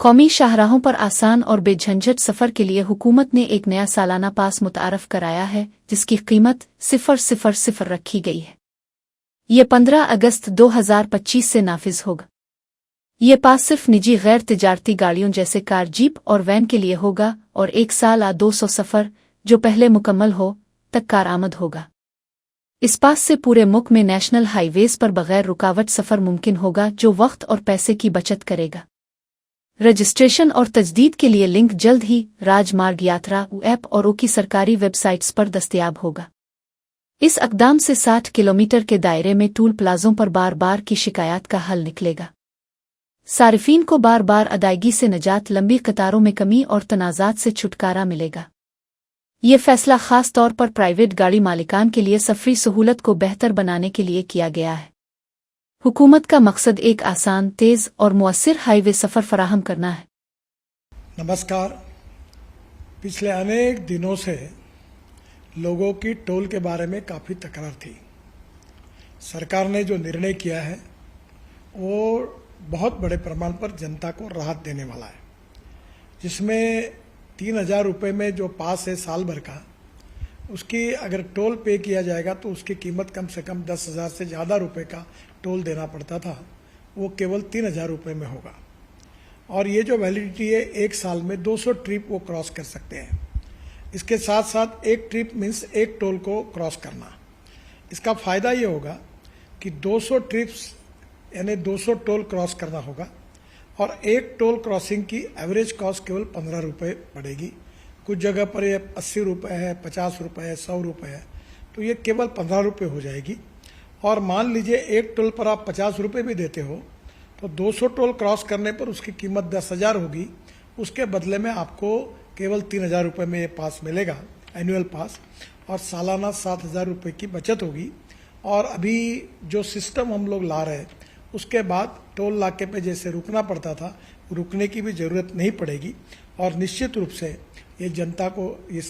कौमी शाहराहों पर आसान और बेझंझट सफ़र के लिए हुकूमत ने एक नया सालाना पास मुतारफ कराया है, जिसकी कीमत 000 रखी गई है। ये 15 अगस्त 2025 से नाफिज होगा। ये पास सिर्फ निजी गैर तिजारती गाड़ियों जैसे कार, जीप और वैन के लिए होगा और 1 साल आ 200 सफ़र, जो पहले मुकम्मल हो, तक कारआमद होगा। इस पास से पूरे मुल्क में नेशनल हाईवेज पर बगैर रुकावट सफ़र मुमकिन होगा, जो वक्त और पैसे की बचत करेगा। रजिस्ट्रेशन और तजदीद के लिए लिंक जल्द ही राजमार्ग यात्रा ऐप और की सरकारी वेबसाइट्स पर दस्तयाब होगा। इस अक़दाम से 60 किलोमीटर के दायरे में टूल प्लाजों पर बार बार की शिकायत का हल निकलेगा। सारिफीन को बार बार अदायगी से निजात, लंबी कतारों में कमी और तनाज़ात से छुटकारा मिलेगा। ये फैसला ख़ास तौर पर प्राइवेट गाड़ी मालिकान के लिए सफरी सहूलत को बेहतर बनाने के लिए किया गया है। हुकूमत का मकसद एक आसान, तेज़ और मुअस्सिर हाईवे सफ़र फराहम करना है। नमस्कार। पिछले अनेक दिनों से लोगों की टोल के बारे में काफ़ी तकरार थी। सरकार ने जो निर्णय किया है वो बहुत बड़े प्रमाण पर जनता को राहत देने वाला है, जिसमें 3000 रुपये में जो पास है साल भर का, उसकी अगर टोल पे किया जाएगा तो उसकी कीमत कम से कम 10,000 से ज़्यादा रुपए का टोल देना पड़ता था, वो केवल 3000 रुपये में होगा। और ये जो वैलिडिटी है, 1 साल में 200 ट्रिप वो क्रॉस कर सकते हैं। इसके साथ साथ एक ट्रिप मीन्स एक टोल को क्रॉस करना। इसका फ़ायदा ये होगा कि 200 ट्रिप्स यानी 200 टोल क्रॉस करना होगा और एक टोल क्रॉसिंग की एवरेज कॉस्ट केवल 15 रुपये पड़ेगी। कुछ जगह पर ये 80 रुपये है, 50 रुपये है, 100 रुपये है, तो ये केवल 15 रुपये हो जाएगी। और मान लीजिए एक टोल पर आप 50 रुपये भी देते हो तो 200 टोल क्रॉस करने पर उसकी कीमत 10,000 होगी। उसके बदले में आपको केवल 3,000 रुपये में ये पास मिलेगा, एनुअल पास, और सालाना 7,000 रुपये की बचत होगी। और अभी जो सिस्टम हम लोग ला रहे हैं उसके बाद टोल नाके पे जैसे रुकना पड़ता था, रुकने की भी ज़रूरत नहीं पड़ेगी और निश्चित रूप से ये जनता को इस